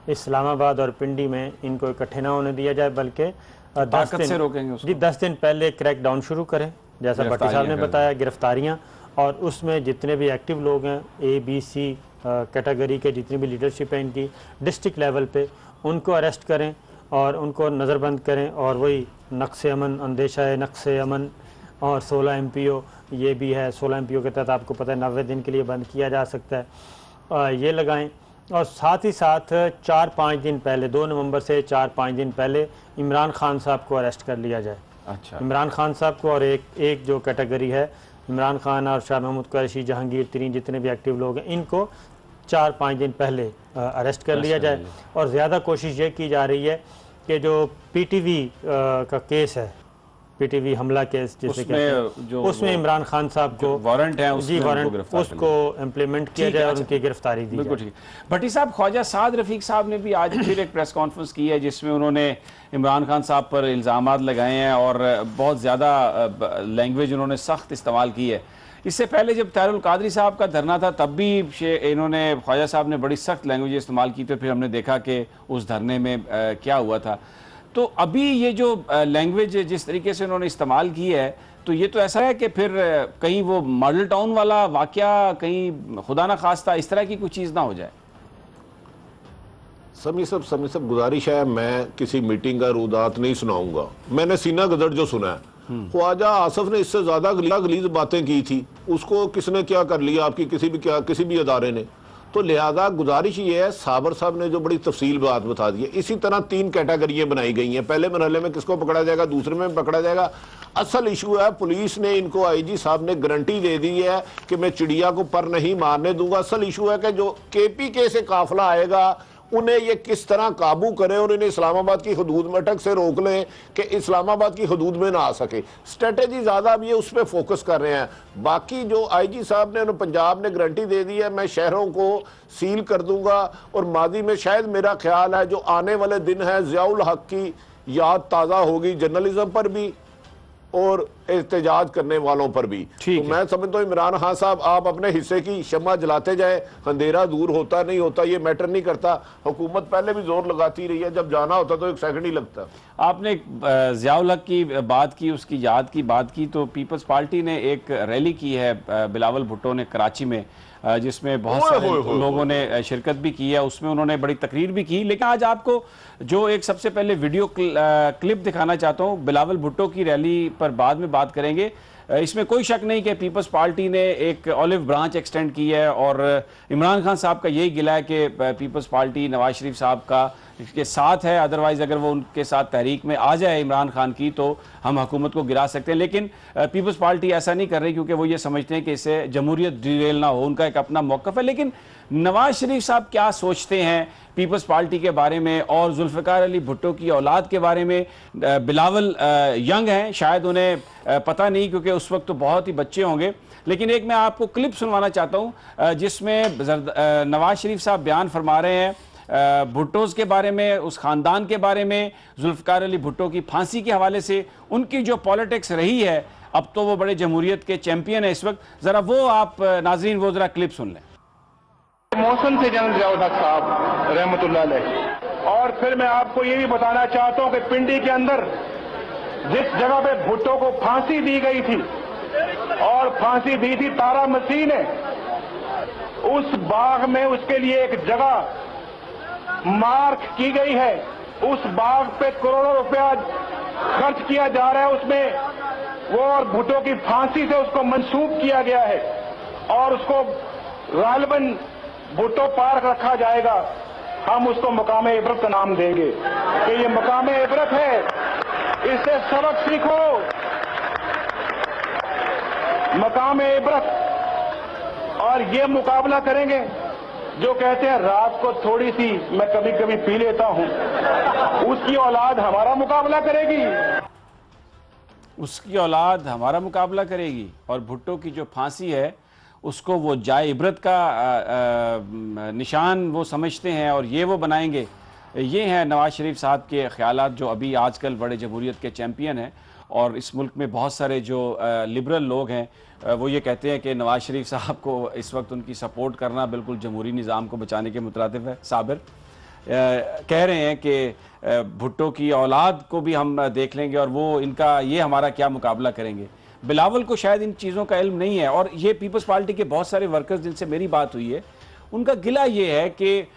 इस्लामाबाद और पिंडी में इनको इकट्ठे ना होने दिया जाए, बल्कि 10 दिन से रोकेंगे उसको। जी 10 दिन पहले क्रैक डाउन शुरू करें, जैसा भट्टी साहब ने बताया, गिरफ्तारियाँ, और उसमें जितने भी एक्टिव लोग हैं ABC कैटेगरी के जितनी भी लीडरशिप है इनकी डिस्ट्रिक्ट लेवल पे, उनको अरेस्ट करें और उनको नज़रबंद करें। और वही नक्शे अमन, अंदेशा है नक्शे अमन, और 16 MPO ये भी है, 16 MPO के तहत आपको पता है 90 दिन के लिए बंद किया जा सकता है, ये लगाएं। और साथ ही साथ 4-5 दिन पहले, 2 नवंबर से 4-5 दिन पहले इमरान खान साहब को अरेस्ट कर लिया जाए। अच्छा, इमरान खान साहब को, और एक जो कैटेगरी है इमरान खान और शाह महमूद कुरैशी, जहांगीर तरीन, जितने भी एक्टिव लोग हैं, इनको 4-5 दिन पहले अरेस्ट कर लिया जाए। और ज़्यादा कोशिश ये की जा रही है कि जो PTV का केस है, PTV हमला केस जिसे कहते हैं, उसमें इमरान खान साहब को वारंट है, जी वारंट, उसको इम्प्लीमेंट किया जाए और उनकी गिरफ्तारी दी बिल्कुल जाए। ठीक। भट्टी साहब, ख्वाजा साद रफीक साहब ने भी आज फिर एक प्रेस कॉन्फ्रेंस की है जिसमें उन्होंने इमरान खान साहब पर इल्ज़ामात लगाए हैं और बहुत ज़्यादा लैंग्वेज उन्होंने सख्त इस्तेमाल की है। इससे पहले जब तारुल कादरी साहब का धरना था तब भी इन्होंने, ख्वाजा साहब ने बड़ी सख्त लैंग्वेज इस्तेमाल की, तो फिर हमने देखा कि उस धरने में क्या हुआ था। तो अभी ये जो लैंग्वेज जिस तरीके से उन्होंने इस्तेमाल की है, तो ये तो ऐसा है कि फिर कहीं वो मॉडल टाउन वाला वाकया, कहीं खुदा ना खास्ता इस तरह की कोई चीज़ ना हो जाए। समी सब गुजारिश है, मैं किसी मीटिंग का रुदात नहीं सुनाऊंगा। मैंने सीना गदड़ जो सुना है, ख्वाजा आसफ ने इससे ज्यादा गलीज बातें की थी, उसको किसने क्या कर लिया आपकी किसी भी अदारे ने। तो लिहाजा गुजारिश ये है, साबर साहब ने जो बड़ी तफसील बात बता दी है, इसी तरह 3 कैटेगरियां बनाई गई हैं। पहले मरहले में किसको पकड़ा जाएगा, दूसरे में पकड़ा जाएगा। असल इशू है, पुलिस ने इनको, IG साहब ने गारंटी दे दी है कि मैं चिड़िया को पर नहीं मारने दूंगा। असल इशू है कि जो KPK से काफिला आएगा उन्हें ये किस तरह काबू करें और इन्हें इस्लामाबाद की हदूद में अटक से रोक लें कि इस्लामाबाद की हदूद में ना आ सके। स्ट्रेटेजी ज़्यादा अब ये उस पर फोकस कर रहे हैं। बाकी जो IG साहब ने, पंजाब ने गारंटी दे दी है, मैं शहरों को सील कर दूंगा। और मादी में शायद मेरा ख्याल है जो आने वाले दिन है, ज़ियाउल हक की याद ताज़ा होगी जर्नलिज्म पर भी और एहतजाज करने वालों पर भी। तो मैं समझता हूँ इमरान खान साहब, आप अपने हिस्से की शम्मा जलाते जाए, अंधेरा दूर होता नहीं होता ये मैटर नहीं करता। हुकूमत पहले भी जोर लगाती रही है, जब जाना होता तो 1 सेकंड ही लगता। आपने ज़ियाउल हक की बात की, उसकी याद की बात की, तो पीपल्स पार्टी ने एक रैली की है बिलावल भुट्टो ने कराची में, जिसमें बहुत सारे लोगों ने शिरकत भी की है, उसमें उन्होंने बड़ी तकरीर भी की। लेकिन आज आपको जो एक सबसे पहले वीडियो क्लिप दिखाना चाहता हूँ बिलावल भुट्टो की रैली पर, बाद में बात करेंगे। इसमें कोई शक नहीं कि पीपल्स पार्टी ने एक ऑलिव ब्रांच एक्सटेंड की है और इमरान खान साहब का यही गिला है कि पीपल्स पार्टी नवाज शरीफ साहब का के साथ है, अदरवाइज़ अगर वो उनके साथ तहरीक में आ जाए इमरान खान की तो हम हुकूमत को गिरा सकते हैं। लेकिन पीपल्स पार्टी ऐसा नहीं कर रही क्योंकि वो ये समझते हैं कि इससे जमहूरियत डिरेल ना हो, उनका एक अपना मौक़िफ़ है। लेकिन नवाज शरीफ साहब क्या सोचते हैं पीपल्स पार्टी के बारे में और जुल्फ़िकार अली भुट्टो की औलाद के बारे में? बिलावल यंग हैं, शायद उन्हें पता नहीं क्योंकि उस वक्त तो बहुत ही बच्चे होंगे। लेकिन एक मैं आपको क्लिप सुनवाना चाहता हूँ जिसमें नवाज शरीफ साहब बयान फरमा रहे हैं भुट्टोज़ के बारे में, उस ख़ानदान के बारे में, जुल्फ़िकार अली भुट्टो की फांसी के हवाले से उनकी जो पॉलिटिक्स रही है। अब तो वो बड़े जमहूरियत के चैंपियन है इस वक्त। ज़रा वो आप नाज़रीन वो ज़रा क्लिप सुन लें। मौसम से जनरल ज़ियाउल हक साहब रहमतुल्लाह अलैह। और फिर मैं आपको ये भी बताना चाहता हूँ कि पिंडी के अंदर जिस जगह पे भुट्टो को फांसी दी गई थी और फांसी दी थी तारा मसीह ने, उस बाग में उसके लिए एक जगह मार्क की गई है। उस बाग पे करोड़ों रुपया खर्च किया जा रहा है, उसमें वो और भुट्टो की फांसी से उसको मंसूब किया गया है और उसको गालिबन भुट्टो पार्क रखा जाएगा। हम उसको मकाम इबरत का नाम देंगे कि ये मकाम इबरत है, इससे सबक सीखो। मकाम इबरत। और ये मुकाबला करेंगे जो कहते हैं रात को थोड़ी सी मैं कभी कभी पी लेता हूं, उसकी औलाद हमारा मुकाबला करेगी, उसकी औलाद हमारा मुकाबला करेगी। और भुट्टो की जो फांसी है उसको वो जाए इबरत का निशान वो समझते हैं और ये वो बनाएंगे। ये हैं नवाज शरीफ साहब के ख्यालात जो अभी आजकल बड़े जमहूरियत के चैंपियन हैं। और इस मुल्क में बहुत सारे जो लिबरल लोग हैं वो ये कहते हैं कि नवाज शरीफ साहब को इस वक्त उनकी सपोर्ट करना बिल्कुल जमहूरी निज़ाम को बचाने के मुतरादिफ है। साबिर कह रहे हैं कि भुट्टो की औलाद को भी हम देख लेंगे और वो इनका ये हमारा क्या मुकाबला करेंगे। बिलावल को शायद इन चीज़ों का इल्म नहीं है और ये पीपल्स पार्टी के बहुत सारे वर्कर्स जिनसे मेरी बात हुई है उनका गिला ये है कि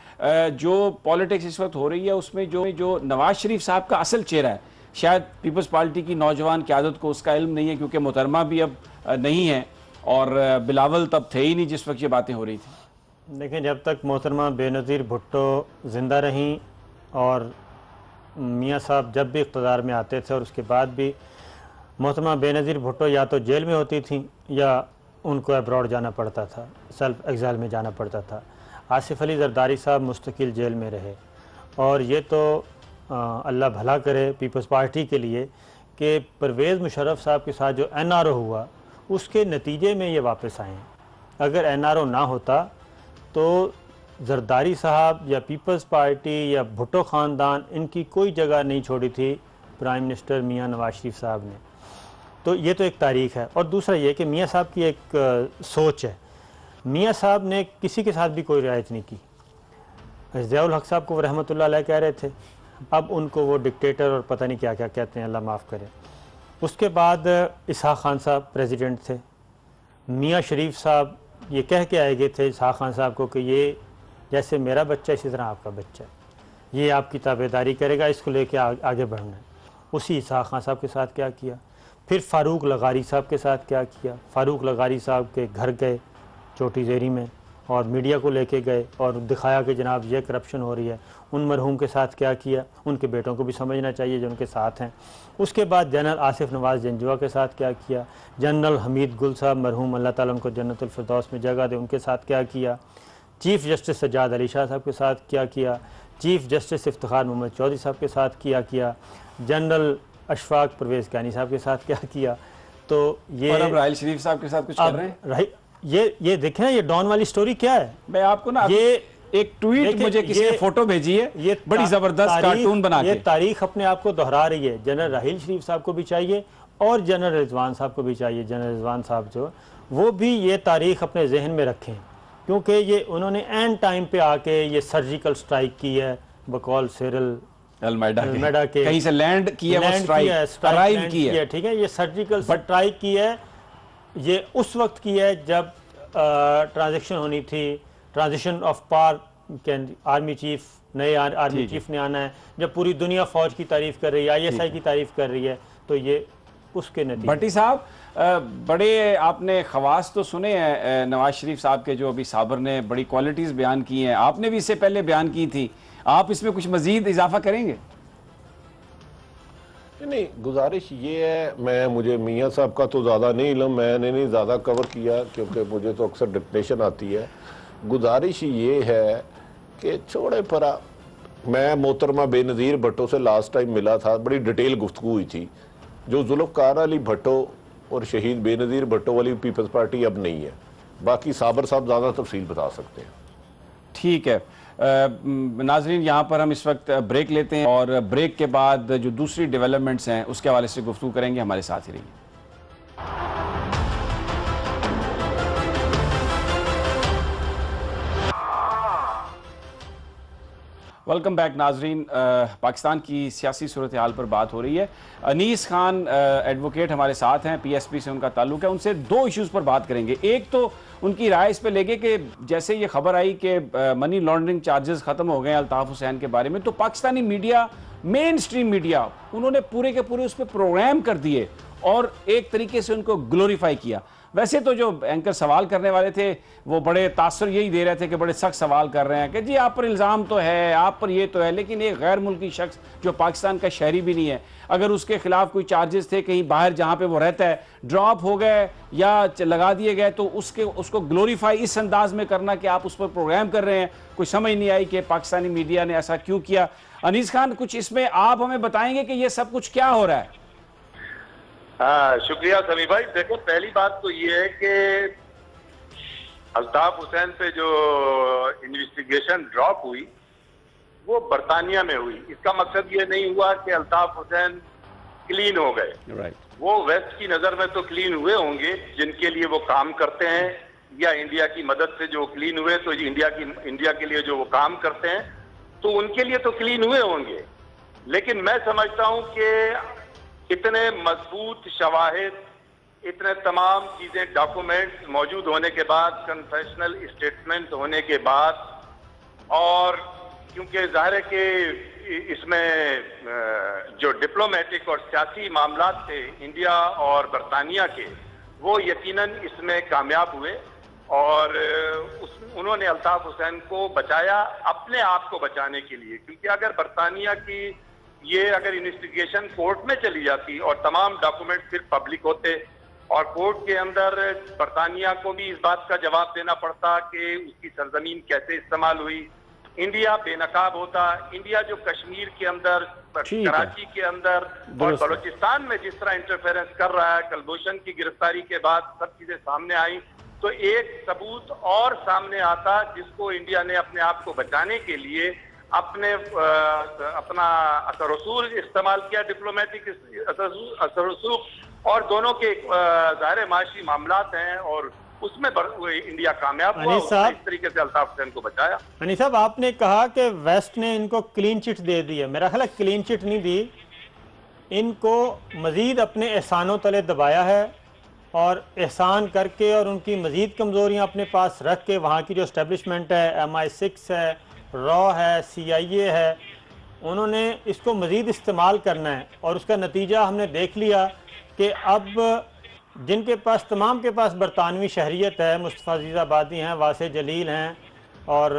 जो पॉलिटिक्स इस वक्त हो रही है उसमें जो नवाज शरीफ साहब का असल चेहरा है शायद पीपल्स पार्टी की नौजवान क़यादत को उसका इल्म नहीं है, क्योंकि मोहतरमा भी अब नहीं है और बिलावल तब थे ही नहीं जिस वक्त ये बातें हो रही थी। देखें, जब तक मोहतरमा बेनज़ीर भुट्टो ज़िंदा रहीं और मियाँ साहब जब भी इक़्तिदार में आते थे और उसके बाद भी मोहतरमा बेनज़ीर भुट्टो या तो जेल में होती थी या उनको अब्रॉड जाना पड़ता था, सेल्फ एग्ज़ाइल में जाना पड़ता था। आसिफ अली ज़रदारी साहब मुस्तकिल जेल में रहे और ये तो अल्लाह भला करे पीपल्स पार्टी के लिए कि परवेज़ मुशर्रफ साहब के साथ जो NRO हुआ उसके नतीजे में ये वापस आए। अगर NRO ना होता तो ज़रदारी साहब या पीपल्स पार्टी या भुट्टो ख़ानदान इनकी कोई जगह नहीं छोड़ी थी प्राइम मिनिस्टर मियाँ नवाज शरीफ साहब ने। तो ये तो एक तारीख़ है। और दूसरा ये कि मियाँ साहब की एक सोच है। मियाँ साहब ने किसी के साथ भी कोई रियायत नहीं की। ज़ियाउल हक साहब को रहमतुल्लाह अलैह कह रहे थे, अब उनको वो डिक्टेटर और पता नहीं क्या क्या कहते हैं, अल्लाह माफ़ करे। उसके बाद इसहाक़ खान साहब प्रेसिडेंट थे। मियाँ शरीफ साहब ये कह के आए गए थे इसहाक़ खान साहब को कि ये जैसे मेरा बच्चा इसी तरह आपका बच्चा है, ये आपकी ताबेदारी करेगा, इसको लेके आगे बढ़ना है। उसी इसहाक़ खान साहब के साथ क्या किया, फिर फ़ारूक लगारी साहब के साथ क्या किया। फ़ारूक लगारी साहब के घर गए चोटी ज़ेरी में और मीडिया को लेके गए और दिखाया कि जनाब ये करप्शन हो रही है। उन मरहूम के साथ क्या किया, उनके बेटों को भी समझना चाहिए जो उनके साथ हैं। उसके बाद जनरल आसिफ नवाज़ जंजुआ के साथ क्या किया, जनरल हमीद गुल साहब मरहूम अल्लाह ताला उनको जन्नतुल फिरदौस में जगह दे, उनके साथ क्या किया। चीफ़ जस्टिस सज्जाद अली शाह साहब के साथ क्या किया, चीफ़ जस्टिस इफ्तिखार मोहम्मद चौधरी साहब के साथ किया, जनरल अशफाक परवेज़ कैनी साहब के साथ क्या किया। तो ये और अब राहिल शरीफ साहब के साथ कुछ कर रहे हैं। ये देखें ना, ये डॉन वाली स्टोरी क्या है। मैं आपको ना ये एक ट्वीट मुझे किसी ने फोटो भेजी है, ये बड़ी जबरदस्त कार्टून बना के। ये तारीख अपने आप को दोहरा रही है। जनरल राहिल शरीफ साहब को भी चाहिए और जनरल रिजवान साहब को भी चाहिए। जनरल रिजवान साहब जो वो भी ये तारीख अपने जहन में रखें, क्योंकि ये उन्होंने एंड टाइम पे आके ये सर्जिकल स्ट्राइक की है बकौल सिरिल अलमेडा के कहीं से लैंड किया, अराइव की है। ठीक है, ये सर्जिकल स्ट्राइक की है। ये उस वक्त की है जब ट्रांजैक्शन होनी थी, transition of power, army chief, नए आर्मी चीफ ने आना है, जब पूरी दुनिया फौज की तारीफ कर रही है, ISI की तारीफ कर रही है, तो ये उसके नतीजे। भट्टी साहब, बड़े आपने खवास तो सुने हैं नवाज शरीफ साहब के, जो अभी साबर ने बड़ी क्वालिटीज़ बयान की हैं, आपने भी इससे पहले बयान की थी, आप इसमें कुछ मजीद इजाफा करेंगे? नहीं, गुजारिश ये है, मुझे मियाँ साहब का तो ज़्यादा नहीं इल्म, मैंने नहीं ज़्यादा कवर किया क्योंकि मुझे तो अक्सर डिक्टेशन आती है। गुजारिश ये है कि छोड़े परा, मैं मोहतरमा बेनज़ीर भुट्टो से लास्ट टाइम मिला था, बड़ी डिटेल गुफ्तगू हुई थी। जो जुल्फ़कार अली भुट्टो और शहीद बेनज़ीर भुट्टो वाली पीपल्स पार्टी अब नहीं है। बाकी साबर साहब ज़्यादा तफसील बता सकते हैं। ठीक है नाजरीन, यहाँ पर हम इस वक्त ब्रेक लेते हैं और ब्रेक के बाद जो दूसरी डेवलपमेंट्स हैं उसके हवाले से गुफ्तगू करेंगे। हमारे साथ ही रहिए। वेलकम बैक नाजरीन। पाकिस्तान की सियासी सूरत हाल पर बात हो रही है। अनीस खान एडवोकेट हमारे साथ हैं, PSP से उनका ताल्लुक है। उनसे दो इश्यूज़ पर बात करेंगे। एक तो उनकी राय इस पे लेंगे कि जैसे ये खबर आई कि मनी लॉन्ड्रिंग चार्जेस ख़त्म हो गए अल्ताफ़ हुसैन के बारे में, तो Pakistani media, main stream media, उन्होंने पूरे के पूरे उस पर प्रोग्राम कर दिए और एक तरीके से उनको ग्लोरीफाई किया। वैसे तो जो एंकर सवाल करने वाले थे वो बड़े तासर यही दे रहे थे कि बड़े सख्त सवाल कर रहे हैं कि जी आप पर इल्ज़ाम तो है, आप पर ये तो है, लेकिन एक गैर मुल्की शख्स जो पाकिस्तान का शहरी भी नहीं है, अगर उसके खिलाफ कोई चार्जेस थे कहीं बाहर जहाँ पे वो रहता है ड्रॉप हो गए या लगा दिए गए, तो उसको ग्लोरीफाई इस अंदाज में करना कि आप उस पर प्रोग्राम कर रहे हैं, कोई समझ नहीं आई कि पाकिस्तानी मीडिया ने ऐसा क्यों किया। अनीस खान, कुछ इसमें आप हमें बताएंगे कि ये सब कुछ क्या हो रहा है? हाँ, शुक्रिया समी भाई। देखो, पहली बात तो ये है कि अल्ताफ हुसैन पे जो इन्वेस्टिगेशन ड्रॉप हुई वो बरतानिया में हुई। इसका मकसद ये नहीं हुआ कि अल्ताफ हुसैन क्लीन हो गए। राइट। वो वेस्ट की नजर में तो क्लीन हुए होंगे जिनके लिए वो काम करते हैं, या इंडिया की मदद से जो क्लीन हुए, तो इंडिया के लिए जो वो काम करते हैं तो उनके लिए तो क्लीन हुए होंगे। लेकिन मैं समझता हूं कि इतने मजबूत शवाहिद, इतने तमाम चीजें, डॉक्यूमेंट्स मौजूद होने के बाद, कन्फेशनल स्टेटमेंट होने के बाद, और क्योंकि जाहिर है कि इसमें जो डिप्लोमेटिक और सियासी मामलात थे इंडिया और बरतानिया के, वो यकीनन इसमें कामयाब हुए और उन्होंने अल्ताफ हुसैन को बचाया अपने आप को बचाने के लिए। क्योंकि अगर बरतानिया की अगर इन्वेस्टिगेशन कोर्ट में चली जाती और तमाम डॉक्यूमेंट फिर पब्लिक होते और कोर्ट के अंदर बरतानिया को भी इस बात का जवाब देना पड़ता कि उसकी सरजमीन कैसे इस्तेमाल हुई, इंडिया बेनकाब होता। इंडिया जो कश्मीर के अंदर, कराची के अंदर और बलूचिस्तान में जिस तरह इंटरफेरेंस कर रहा है, कुलभूषण की गिरफ्तारी के बाद सब चीजें सामने आई, तो एक सबूत और सामने आता जिसको इंडिया ने अपने आप को बचाने के लिए अपना असर रसूल इस्तेमाल किया, डिप्लोमेटिक असर रसूल, और दोनों के ज़ाहिर माशी मामलात हैं और उसमें इंडिया कामयाब हुआ, इस तरीके से अल्ताफ हुसैन को बचाया। अनीस साहब, आपने कहा कि वेस्ट ने इनको क्लीन चिट दे दी है। मेरा ख्याल है क्लीन चिट नहीं दी, इनको मजीद अपने एहसानों तले दबाया है और एहसान करके और उनकी मजीद कमज़ोरियाँ अपने पास रख के वहाँ की जो इस्टेब्लिशमेंट है, MI6 है, रॉ है, CIA है, उन्होंने इसको मज़ीद इस्तेमाल करना है। और उसका नतीजा हमने देख लिया कि अब जिनके पास, तमाम के पास बरतानवी शहरियत है, मुस्तफ़ा अज़ीज़ आबादी हैं, वासे जलील हैं और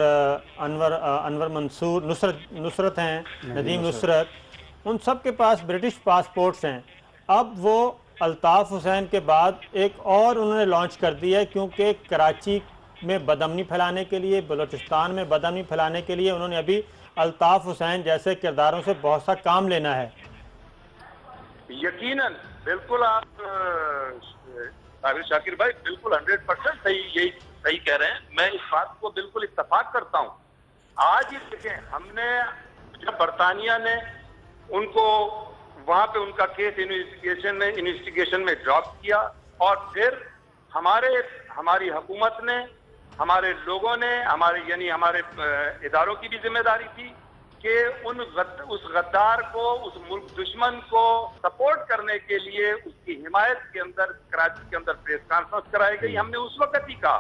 अनवर मंसूर, नुसरत हैं, नदीम नुसरत, उन सब के पास ब्रिटिश पासपोर्ट्स हैं। अब वो अल्ताफ़ हुसैन के बाद एक और उन्होंने लॉन्च कर दिया है, क्योंकि कराची में बदअमनी फैलाने के लिए, बलूचिस्तान में बदअमनी फैलाने के लिए उन्होंने अभी अल्ताफ़ हुसैन जैसे किरदारों से बहुत सा काम लेना है। यकीनन, बिल्कुल आप शाकिर भाई बिल्कुल 100% सही कह रहे हैं। मैं इस बात को बिल्कुल इत्तफाक करता हूं। आज ही देखें, हमने जब बरतानिया ने उनको वहां पे उनका केस इन्वेस्टिगेशन में ड्रॉप किया और फिर हमारी हुकूमत ने, हमारे लोगों ने, हमारे इदारों की भी जिम्मेदारी थी कि उस गद्दार को, उस मुल्क दुश्मन को सपोर्ट करने के लिए उसकी हिमायत के अंदर कराची के अंदर प्रेस कॉन्फ्रेंस कराई गई। हमने उस वक्त ही कहा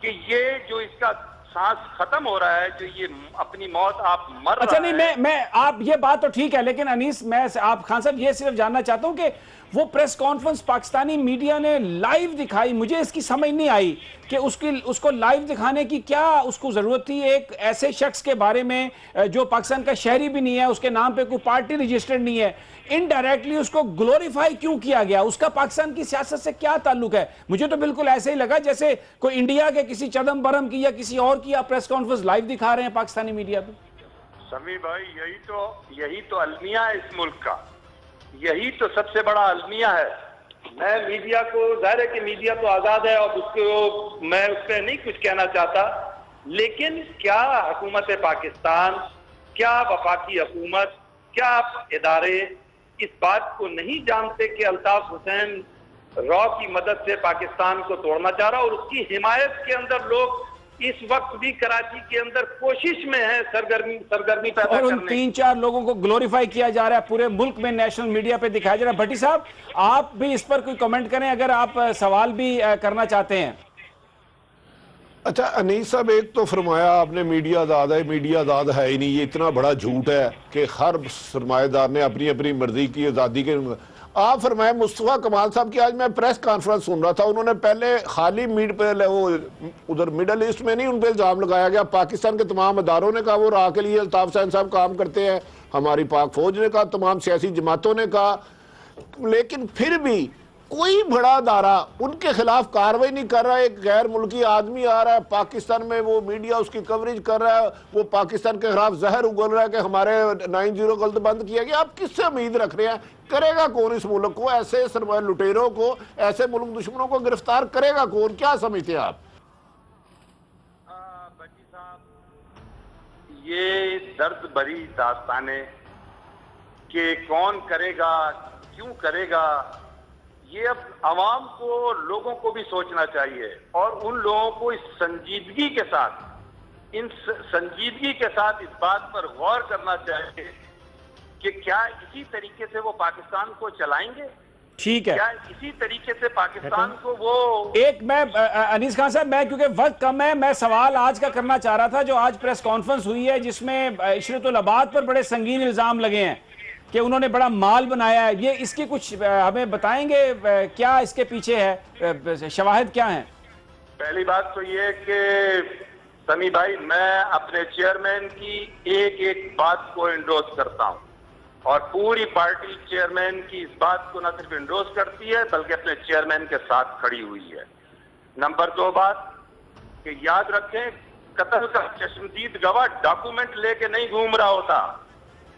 कि ये जो इसका सांस खत्म हो रहा है, जो ये अपनी मौत आप मर अच्छा रहा नहीं, मैं आप ये बात तो ठीक है, लेकिन अनीस, मैं आप खान साहब ये सिर्फ जानना चाहता हूं कि वो प्रेस कॉन्फ्रेंस पाकिस्तानी मीडिया ने लाइव दिखाई, मुझे इसकी समझ नहीं आई कि उसको लाइव दिखाने की क्या उसको जरूरत थी। एक ऐसे शख्स के बारे में जो पाकिस्तान का शहरी भी नहीं है, उसके नाम पे कोई पार्टी रजिस्टर्ड नहीं है, इनडायरेक्टली उसको ग्लोरीफाई क्यों किया गया? उसका पाकिस्तान की सियासत से क्या ताल्लुक है? मुझे तो बिल्कुल ऐसे ही लगा जैसे कोई इंडिया के किसी चदम बरम की या किसी और की आप प्रेस कॉन्फ्रेंस लाइव दिखा रहे हैं पाकिस्तानी मीडिया पे। समी भाई, यही तो अलमिया है इस मुल्क का, यही तो सबसे बड़ा अलमिया है। मैं मीडिया को, जाहिर है कि मीडिया तो आजाद है और उसको मैं उस पर नहीं कुछ कहना चाहता, लेकिन क्या हुकूमत पाकिस्तान, क्या वफाकी हुकूमत, क्या इदारे इस बात को नहीं जानते कि अल्ताफ हुसैन रॉ की मदद से पाकिस्तान को तोड़ना चाह रहा, और उसकी हिमायत के अंदर लोग इस वक्त भी कराची के अंदर कोशिश में है सरगर्मी पैदा और उन करने। 3-4 लोगों को ग्लोरीफाई किया जा रहा है, पूरे मुल्क में नेशनल मीडिया पे दिखाया जा रहा है। भट्टी साहब, आप भी इस पर कोई कमेंट करें अगर आप सवाल भी करना चाहते हैं। अच्छा अनीस साहब, एक तो फरमाया आपने मीडिया आज़ाद है, मीडिया आज़ाद है ही नहीं। ये इतना बड़ा झूठ है कि हर सरमाएदार ने अपनी अपनी मर्जी की आज़ादी के। आप फरमाए मुस्तफ़ा कमाल साहब की आज मैं प्रेस कॉन्फ्रेंस सुन रहा था, उन्होंने पहले खाली मीड पे वो उधर मिडल ईस्ट में नहीं उन पर इल्ज़ाम लगाया गया, पाकिस्तान के तमाम अदारों ने कहा वो राह के लिए अल्ताफ हुसैन साहब काम करते हैं, हमारी पाक फौज ने कहा, तमाम सियासी जमातों ने कहा, लेकिन फिर भी कोई बड़ा अदारा उनके खिलाफ कार्रवाई नहीं कर रहा है। एक गैर मुल्की आदमी आ रहा है पाकिस्तान में, वो मीडिया उसकी कवरेज कर रहा है, वो पाकिस्तान के खिलाफ जहर उगल रहा है कि हमारे 9-0 गलत बंद किया गया। आप किससे उम्मीद रख रहे हैं? करेगा कौन इस मुल्क को? ऐसे सरमाया लुटेरों को, ऐसे मुल्क दुश्मनों को गिरफ्तार करेगा कौन? क्या समझते हैं आप? भट्टी साहब, ये दर्द भरी दास्तानें कि कौन करेगा, क्यों करेगा, ये अब आवाम को, लोगों को भी सोचना चाहिए और उन लोगों को इस संजीदगी के साथ इस बात पर गौर करना चाहिए कि क्या इसी तरीके से वो पाकिस्तान को चलाएंगे, ठीक है, क्या इसी तरीके से पाकिस्तान को वो एक मैं अनीस खान साहब, मैं क्योंकि वक्त कम है, मैं सवाल आज का करना चाह रहा था जो आज प्रेस कॉन्फ्रेंस हुई है जिसमें इशरतुल अबाद पर बड़े संगीन इल्जाम लगे हैं कि उन्होंने बड़ा माल बनाया है, ये इसकी कुछ हमें बताएंगे, क्या इसके पीछे है, शवाहिद क्या हैं? पहली बात तो ये कि समी भाई, मैं अपने चेयरमैन की एक एक बात को एंडोर्स करता हूं और पूरी पार्टी चेयरमैन की इस बात को न सिर्फ एंडोर्स करती है बल्कि अपने चेयरमैन के साथ खड़ी हुई है। नंबर 2 बात कि याद रखें, कत्ल का चश्मदीद गवाह डॉक्यूमेंट लेके नहीं घूम रहा होता,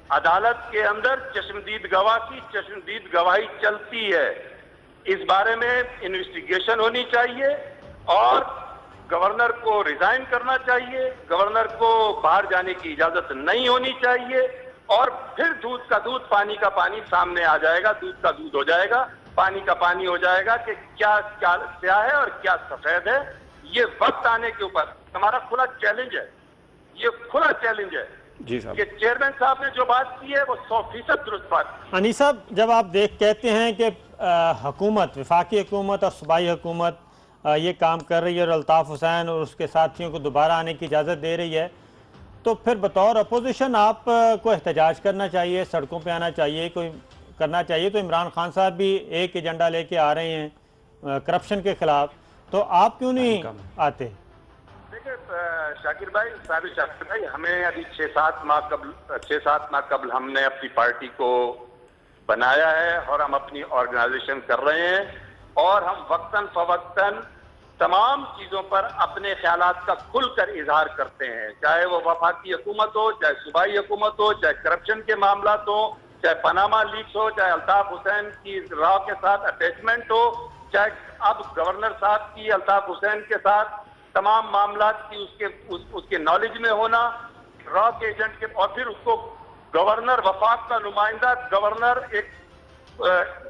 अदालत के अंदर चश्मदीद गवाह की चश्मदीद गवाही चलती है। इस बारे में इन्वेस्टिगेशन होनी चाहिए और गवर्नर को रिजाइन करना चाहिए, गवर्नर को बाहर जाने की इजाजत नहीं होनी चाहिए और फिर दूध का दूध, पानी का पानी सामने आ जाएगा, दूध का दूध हो जाएगा, पानी का पानी हो जाएगा कि क्या क्या स्याह है और क्या सफेद है। ये वक्त आने के ऊपर हमारा खुला चैलेंज है, ये खुला चैलेंज है जी साहब कि चेयरमैन साहब ने जो बात की है वो 100% दुरुस्त बात की। अनीस साहब, जब आप कहते हैं कि हुकूमत, वफाकी हुकूमत और सूबाई हुकूमत ये काम कर रही है और अल्ताफ़ हुसैन और उसके साथियों को दोबारा आने की इजाज़त दे रही है, तो फिर बतौर अपोजिशन आप को एहतजाज करना चाहिए, सड़कों पे आना चाहिए, कोई करना चाहिए। तो इमरान खान साहब भी एक एजेंडा लेके आ रहे हैं करप्शन के खिलाफ, तो आप क्यों नहीं आते? देखिए शाकिर भाई, हमें अभी 6-7 माह कबल हमने अपनी पार्टी को बनाया है और हम अपनी ऑर्गेनाइजेशन कर रहे हैं और हम वक्तन फवक्तन तमाम चीजों पर अपने ख्यालात का खुलकर इजहार करते हैं, चाहे वो वफाकी हुकूमत हो, चाहे सूबाई हुकूमत हो, चाहे करप्शन के मामला हो, चाहे पनामा लीक्स हो, चाहे अल्ताफ हुसैन की रॉ के साथ अटैचमेंट हो, चाहे अब गवर्नर साहब की अल्ताफ हुसैन के साथ तमाम मामला की उसके नॉलेज में होना, रॉ के एजेंट के, और फिर उसको गवर्नर, वफाक का नुमाइंदा गवर्नर एक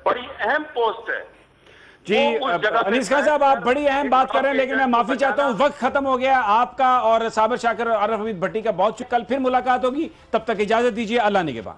बड़ी अहम पोस्ट है जी। अनीस खान साहब, आप बड़ी अहम बात कर रहे हैं लेकिन मैं माफी चाहता हूं, वक्त खत्म हो गया आपका और साबिर शाकिर और आरिफ हमीद भट्टी का। बहुत कल फिर मुलाकात होगी, तब तक इजाजत दीजिए, अल्लाह निगहबान।